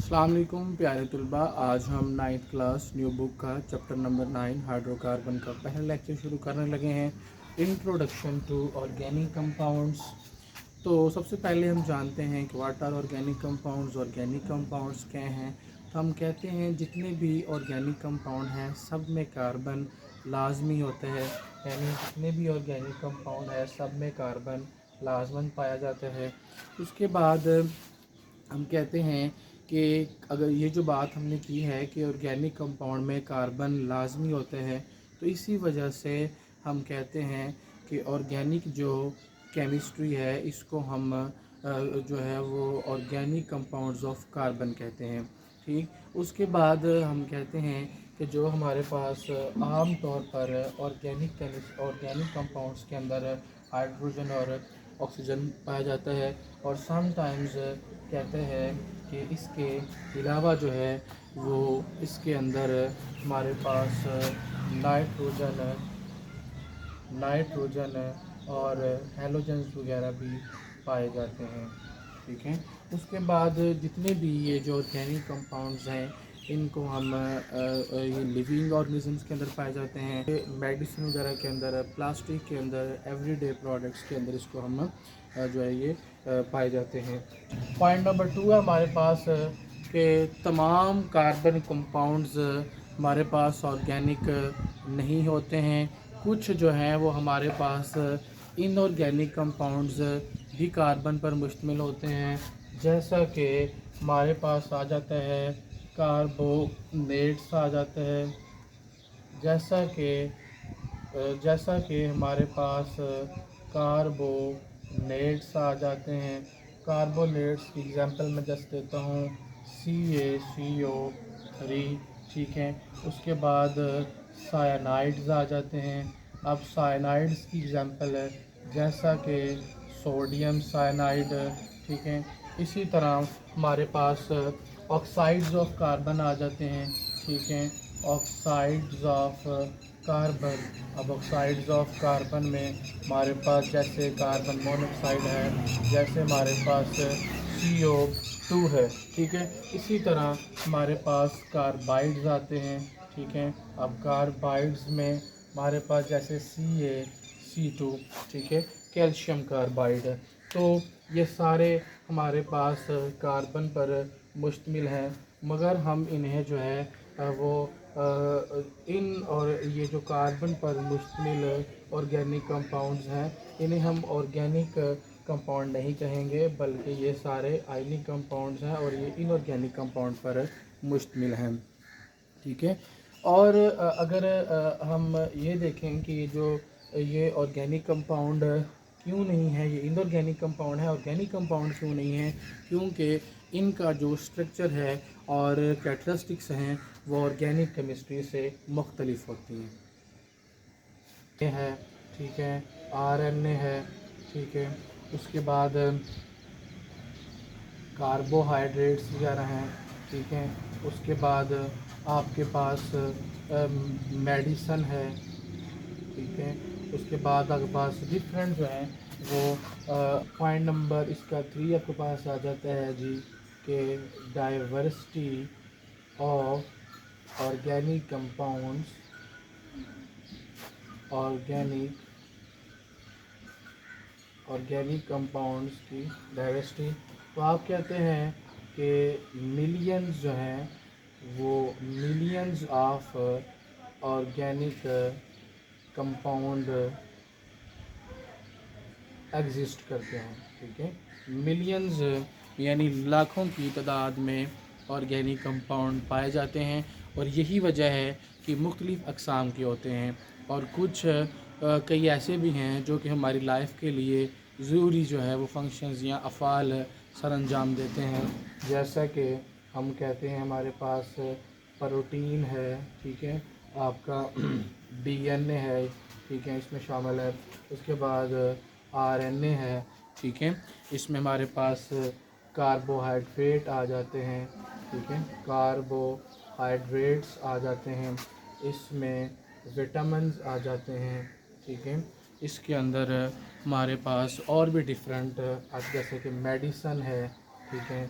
अस्सलाम वालेकुम प्यारे तलबा। आज हम 9th क्लास न्यू बुक का चैप्टर नंबर 9 हाइड्रोकार्बन का पहला लेक्चर शुरू करने लगे हैं, इंट्रोडक्शन टू ऑर्गेनिक कंपाउंड्स। तो सबसे पहले हम जानते हैं कि what are organic compounds. Organic compounds क्या हैं? तो हम कहते हैं जितने भी ऑर्गेनिक कंपाउंड हैं सब में कार्बन लाजमी होता है, यानी जितने भी ऑर्गेनिक कंपाउंड है सब में कार्बन लाजमन पाया जाता है। उसके बाद हम कहते हैं कि अगर ये जो बात हमने की है कि ऑर्गेनिक कंपाउंड में कार्बन लाजमी होते हैं, तो इसी वजह से हम कहते हैं कि ऑर्गेनिक जो केमिस्ट्री है इसको हम जो है वो ऑर्गेनिक कंपाउंड्स ऑफ कार्बन कहते हैं। ठीक, उसके बाद हम कहते हैं कि जो हमारे पास आम तौर पर ऑर्गेनिक कंपाउंड्स के अंदर हाइड्रोजन और ऑक्सीजन पाया जाता है, और समटाइम्स कहते हैं कि इसके अलावा जो है वो इसके अंदर हमारे पास नाइट्रोजन और हेलोजन्स वगैरह भी पाए जाते हैं। ठीक है, उसके बाद जितने भी ये जो ऑर्गेनिक कंपाउंड्स हैं इनको हम ये लिविंग ऑर्गेनिजम्स के अंदर पाए जाते हैं, मेडिसिन वगैरह के अंदर, प्लास्टिक के अंदर, एवरीडे प्रोडक्ट्स के अंदर इसको हम जो है ये पाए जाते हैं। पॉइंट नंबर 2 है हमारे पास कि तमाम कार्बन कंपाउंड्स हमारे पास ऑर्गेनिक नहीं होते हैं। कुछ जो हैं वो हमारे पास इनऑर्गेनिक कंपाउंड्स भी कार्बन पर मुश्तमिल होते हैं, जैसा कि हमारे पास आ जाता है कार्बोनेट्स आ जाते हैं, जैसा कि हमारे पास कार्बोनेट्स आ जाते हैं। कार्बोनेट्स की एग्जांपल मैं जस्ट देता हूँ CaCO3। ठीक है, उसके बाद साइनाइड्स आ जाते हैं। अब साइनाइड्स की एग्जांपल है जैसा कि सोडियम साइनाइड। ठीक है, इसी तरह हमारे पास ऑक्साइड्स ऑफ कार्बन आ जाते हैं। ठीक है, ऑक्साइड्स ऑफ कार्बन। अब ऑक्साइड्स ऑफ कार्बन में हमारे पास जैसे कार्बन मोनोऑक्साइड है, जैसे हमारे पास CO2 है। ठीक है, इसी तरह हमारे पास कार्बाइड्स आते हैं। ठीक है, अब कार्बाइड्स में हमारे पास जैसे CaC2। ठीक है, कैल्शियम कार्बाइड। तो ये सारे हमारे पास कार्बन पर मुश्तमिल हैं, मगर हम इन्हें जो है वो इन और ये जो कार्बन पर मुश्तमिल ऑर्गेनिक कंपाउंड्स हैं इन्हें हम ऑर्गेनिक कंपाउंड नहीं कहेंगे, बल्कि ये सारे आयनिक कंपाउंड्स हैं और ये इनऑर्गेनिक कंपाउंड पर मुश्तमिल हैं। ठीक है, और अगर हम ये देखें कि ये ऑर्गेनिक कंपाउंड क्यों नहीं है, ये इनऑर्गेनिक कंपाउंड है, ऑर्गेनिक कंपाउंड क्यों नहीं है, क्योंकि इनका जो स्ट्रक्चर है और कैरेक्टरिस्टिक्स हैं वो ऑर्गेनिक केमिस्ट्री से मुख्तलिफ होती हैं। ये है, ठीक है, RNA है। ठीक है, उसके बाद कार्बोहाइड्रेट्स वगैरह हैं। ठीक है, उसके बाद आपके पास मेडिसन है। ठीक है, उसके बाद आपके पास डिफरेंट जो हैं वो पॉइंट नंबर इसका 3 आपके पास आ जाता है जी कि diversity of organic compounds, organic compounds की डाइवर्सिटी। तो आप कहते हैं कि मिलियंस जो हैं वो millions of organic compound exist करते हैं। ठीक है, मिलियंस यानी लाखों की तादाद में ऑर्गेनिक कंपाउंड पाए जाते हैं, और यही वजह है कि मुख्तलिफ़ अक़साम के होते हैं, और कुछ कई ऐसे भी हैं जो कि हमारी लाइफ के लिए ज़रूरी जो है वो फंक्शंस या अफ़ाल सर अंजाम देते हैं। जैसा कि हम कहते हैं हमारे पास प्रोटीन है। ठीक है, आपका DNA है। ठीक है, इसमें शामिल है। उसके बाद RNA है। ठीक है, इसमें हमारे पास कार्बोहाइड्रेट आ जाते हैं। ठीक है, कार्बोहाइड्रेट्स आ जाते हैं, इसमें विटामिन्स आ जाते हैं। ठीक है, इसके अंदर हमारे पास और भी डिफरेंट जैसे कि मेडिसन है। ठीक है,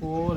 4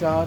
4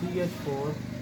CH4،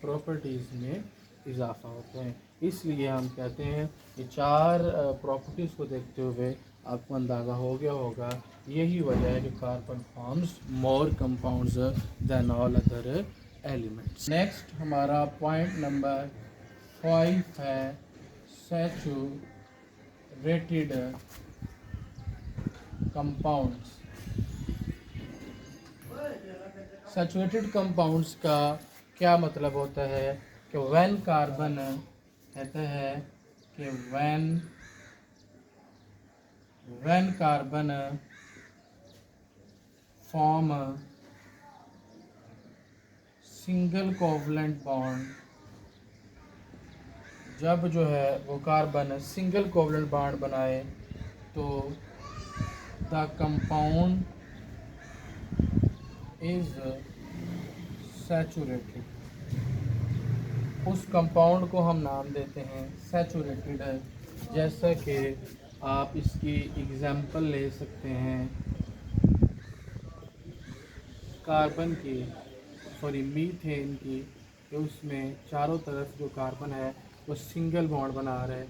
प्रॉपर्टीज़ में इजाफा होते हैं। इसलिए हम कहते हैं कि 4 प्रॉपर्टीज़ को देखते हुए आपको अंदाज़ा हो गया होगा, यही वजह है कि carbon forms more compounds than all other elements. Next हमारा पॉइंट नंबर 5 है सैचुरेटेड कंपाउंड्स। सैचुरेटेड कंपाउंड्स का क्या मतलब होता है कि व्हेन कार्बन कहते हैं कि when carbon form single covalent bond, जब जो है वो कार्बन सिंगल कोवलेंट बॉन्ड बनाए तो द कंपाउंड इज सैचुरेटेड, उस कंपाउंड को हम नाम देते हैं सैचुरेटेड है। जैसा कि आप इसकी एग्जांपल ले सकते हैं कार्बन की मीथेन की, कि उसमें चारों तरफ जो कार्बन है वो सिंगल बॉन्ड बना रहा है,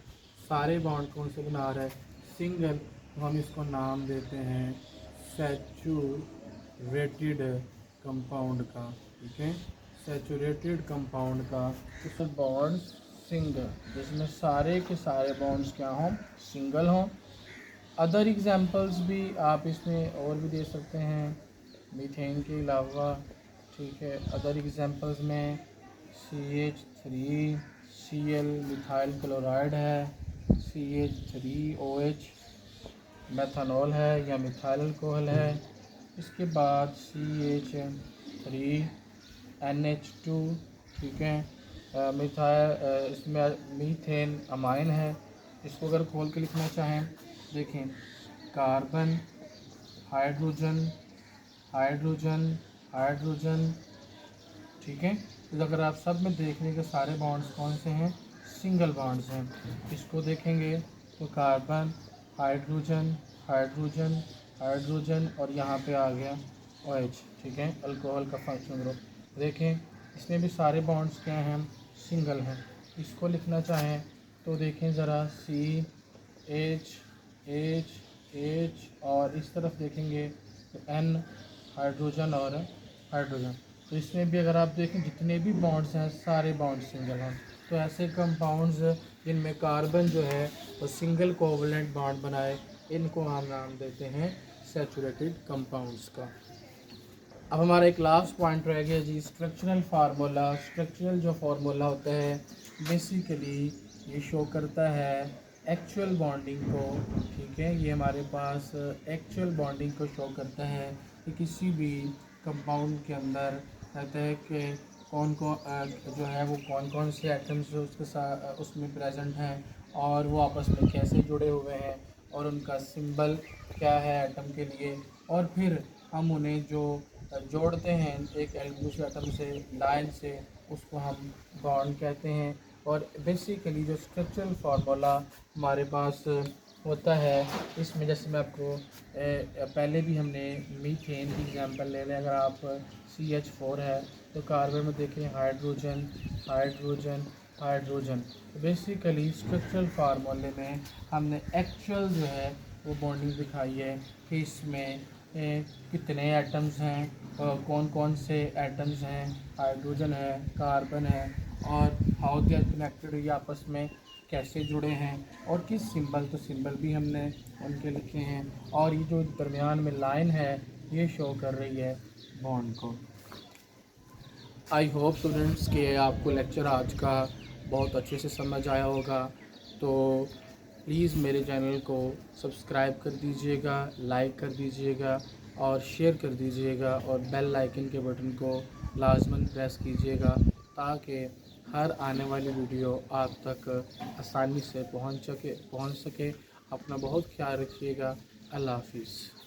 सारे बॉन्ड कौन से बना रहा है सिंगल, तो हम इसको नाम देते हैं सैचुरेटेड कंपाउंड का। ठीक है, सैचुरेटेड कंपाउंड का तो बॉन्ड सिंगल, जिसमें सारे के सारे बॉन्ड्स क्या हों सिंगल हों। अदर एग्जांपल्स भी आप इसमें और भी दे सकते हैं मीथेन के अलावा। ठीक है, अदर एग्जांपल्स में CH3Cl मिथाइल क्लोराइड है, CH3OH मेथनॉल है या मिथाइल अल्कोहल है, इसके बाद CH3NH2। ठीक है, मिथाइल इसमें मीथेन अमाइन है। इसको अगर खोल के लिखना चाहें, देखें कार्बन हाइड्रोजन हाइड्रोजन हाइड्रोजन। ठीक है, तो अगर आप सब में देखेंगे कि सारे बॉन्ड्स कौन से हैं सिंगल बॉन्ड्स हैं। इसको देखेंगे तो कार्बन हाइड्रोजन हाइड्रोजन हाइड्रोजन और यहाँ पे आ गया OH। ठीक है, अल्कोहल का फंक्शनल ग्रुप। देखें इसमें भी सारे बॉन्ड्स क्या हैं सिंगल हैं। इसको लिखना चाहें तो देखें ज़रा CH और इस तरफ देखेंगे तो N हाइड्रोजन और हाइड्रोजन। तो इसमें भी अगर आप देखें जितने भी बॉन्ड्स हैं सारे बॉन्ड्स सिंगल हैं। तो ऐसे कंपाउंड्स जिनमें कार्बन जो है वो सिंगल कोवलेंट बॉन्ड बनाए, इनको हम नाम देते हैं सैचुरेटेड कंपाउंड्स का। अब हमारा एक लास्ट पॉइंट रह गया जी, स्ट्रक्चरल फार्मूला। स्ट्रक्चरल जो फार्मूला होता है बेसिकली ये शो करता है एक्चुअल बॉन्डिंग को। ठीक है, ये हमारे पास एक्चुअल बॉन्डिंग को शो करता है कि किसी भी कंपाउंड के अंदर कहते हैं कि कौन जो है वो कौन से एटम्स उसके साथ उसमें प्रेजेंट हैं और वो आपस में कैसे जुड़े हुए हैं और उनका सिंबल क्या है एटम के लिए, और फिर हम उन्हें जो जोड़ते हैं एक दूसरे एटम से लाइन से, उसको हम बॉन्ड कहते हैं। और बेसिकली जो स्ट्रक्चरल फार्मूला हमारे पास होता है इसमें, जैसे मैं आपको पहले भी हमने मीथेन की एग्जांपल ले लें। अगर आप CH4 है तो कार्बन में देखें हाइड्रोजन हाइड्रोजन हाइड्रोजन। तो बेसिकली स्ट्रक्चरल फार्मूले में हमने एक्चुअल जो है वो बॉन्डिंग दिखाई है कि इसमें कितने एटम्स हैं, कौन कौन से एटम्स हैं, हाइड्रोजन है कार्बन है, और हाउ दे आर कनेक्टेड, ये आपस में कैसे जुड़े हैं, और किस सिंबल, तो सिंबल भी हमने उनके लिखे हैं। और ये जो दरमियान में लाइन है ये शो कर रही है बॉन्ड को। आई होप स्टूडेंट्स कि आपको लेक्चर आज का बहुत अच्छे से समझ आया होगा। तो प्लीज़ मेरे चैनल को सब्सक्राइब कर दीजिएगा, लाइक कर दीजिएगा और शेयर कर दीजिएगा, और बेल आइकन के बटन को लाजमन प्रेस कीजिएगा ताकि हर आने वाली वीडियो आप तक आसानी से पहुंच सके। अपना बहुत ख्याल रखिएगा। अल्लाह हाफिज़।